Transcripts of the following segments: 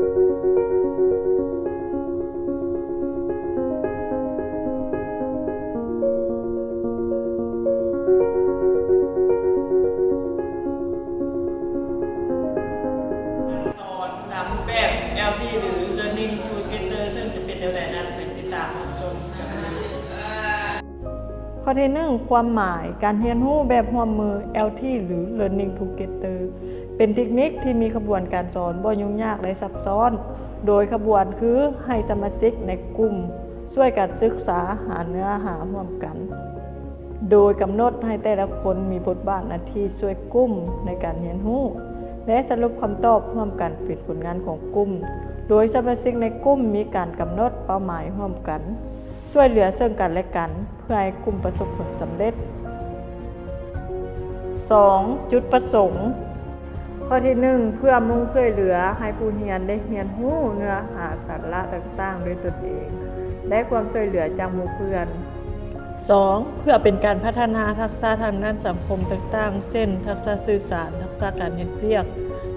สอนตามรูปแบบ LT หรือ Learning Together ซึ่งจะเป็นแนวไหนนั้นไปติดตามรับชมกันเลย ข้อที่ 1 ความหมายการเรียนรู้แบบร่วมมือ LT หรือ Learning Together เป็นเทคนิคที่มีขบวนการสอนบ่ยุ่งยากและซับซ้อน โดยขบวนคือให้สมาชิกในกลุ่มช่วยกันศึกษาหาเนื้อหาร่วมกัน โดยกำหนดให้แต่ละคนมีบทบาทหน้าที่ช่วยกลุ่มในการเรียนรู้และสรุปคำตอบร่วมกันเป็นผลงานของกลุ่ม โดยสมาชิกในกลุ่มมีการกำหนดเป้าหมายร่วมกันช่วยเหลือซึ่งกันและกันเพื่อให้กลุ่มประสบผลสำเร็จ 2. จุดประสงค์ข้อที่ 1 เพื่อมุ่งช่วยเหลือให้ผู้เรียนได้เรียนรู้เนื้อหาสาระต่างๆด้วยตนเองและความช่วยเหลือจากหมู่เพื่อน 2. เพื่อเป็นการพัฒนาทักษะทางด้านสังคมต่างๆเช่นทักษะสื่อสารทักษะการเฮ็ดเวียก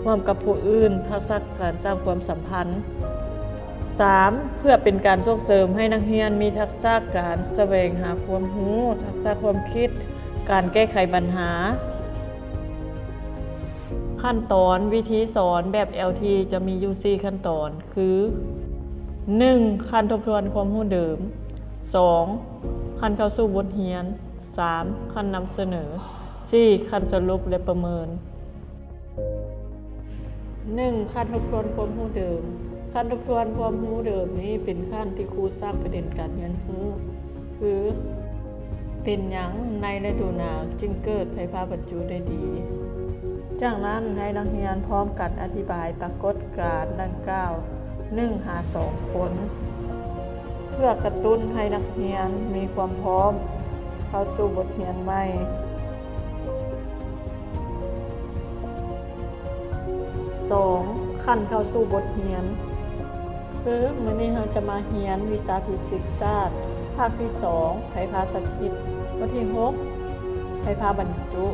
ร่วมกับผู้อื่นทักษะการสร้างความสัมพันธ์ 3. เพื่อเป็นการส่งเสริมให้นักเรียนมีทักษะการแสวงหาความรู้ทักษะความคิดการแก้ไขปัญหาขั้นตอนวิธีสอนแบบ LT จะมีอยู่ 4 ขั้นตอนคือ 1. ขั้นทบทวนความรู้เดิม 2. ขั้นเข้าสู่บทเรียน 3. ขั้นนำเสนอ 4. ขั้นสรุปและประเมิน 1. ขั้นทบทวนความรู้เดิมขั้นทบทวนความรู้เดิมนี้เป็นขั้นที่ครูสร้างประเด็นการเรียนรู้คือเป็นหยังในฤดูหนาวจึงเกิดไฟฟ้าบรรจุได้ดีจากนั้นให้นักเรียนพร้อมกันอธิบายปรากฏการณ์ดังกล่าว1 หา 2 ผลเพื่อกระตุ้นให้นักเรียนมีความพร้อมเข้าสู่บทเรียนใหม่ 2. ขั้นเข้าสู่บทเรียนคือมื้อนี้เราจะมาเรียนวิชาฟิสิกส์ศาสตร์ภาคที่ 2 ไผภาษาอังกฤษข้อที่ 6 ไผภาบรรจุ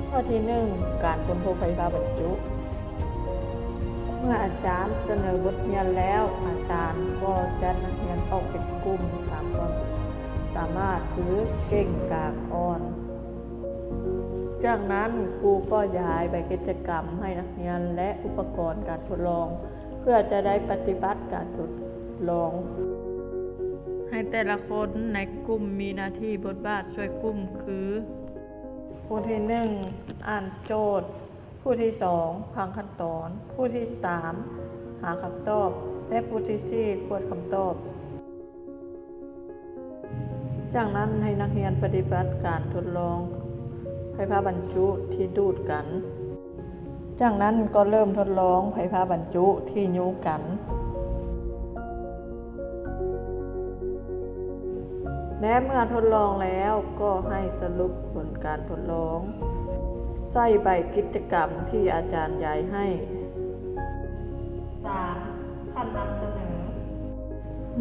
ข้อที่ 1 การค้นพบไผภาบรรจุเมื่ออาจารย์เสนอบทเรียนแล้วอาจารย์ก็จัดนักเรียนออกเป็นกลุ่มตามความสามารถคือเก่งกลางอ่อนจากนั้นครูก็ย้ายไปกิจกรรมให้นักเรียนและอุปกรณ์การทดลองเพื่อจะได้ปฏิบัติการทดลองให้แต่ละคนในกลุ่มมีหน้าที่บทบาทช่วยกลุ่มคือผู้ที่ 1 อ่านโจทย์ผู้ที่ 2 ฟังขั้นตอนผู้ที่ 3 หาคำตอบและผู้ที่ 4 กวดคำตอบจากนั้นให้นักเรียนปฏิบัติการทดลองไฟฟ้าบรรจุที่ดูดกันจากนั้นก็เริ่มทดลองไฟฟ้าบรรจุที่ยุกันและเมื่อทดลองแล้วก็ให้สรุปผลการทดลองใส่ใบกิจกรรมที่อาจารย์ย้ายให้ 3. ขั้นนำเสนอ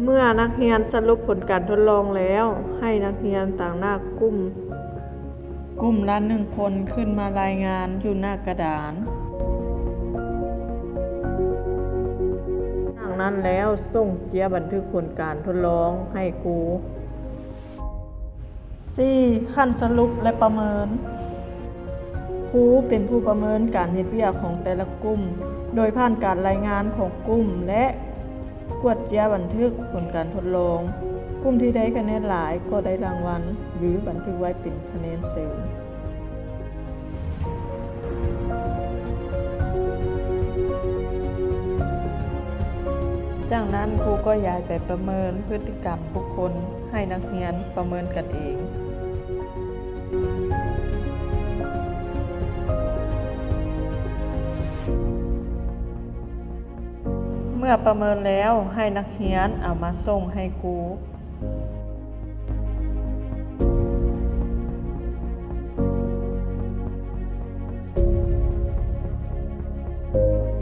เมื่อนักเรียนสรุปผลการทดลองแล้วให้นักเรียนต่างหน้ากลุ่มละ1 คนขึ้นมารายงานอยู่หน้ากระดานจากนั้นแล้วส่งเจียบันทึกผลการทดลองให้ครู 4. ขั้นสรุปและประเมินครูเป็นผู้ประเมินการเฮ็ดเวียกของแต่ละกลุ่มโดยผ่านการรายงานของกลุ่มและกวดเจียบันทึกผลการทดลองกลุ่มที่ได้คะแนนหลายก็ได้รางวัลหรือบันทึกไว้เป็นคะแนนเสริมจากนั้นครูก็ย้ายไปประเมินพฤติกรรมบุคคลให้นักเรียนประเมินกันเองเมื่อประเมินแล้วให้นักเรียนเอามาส่งให้ครู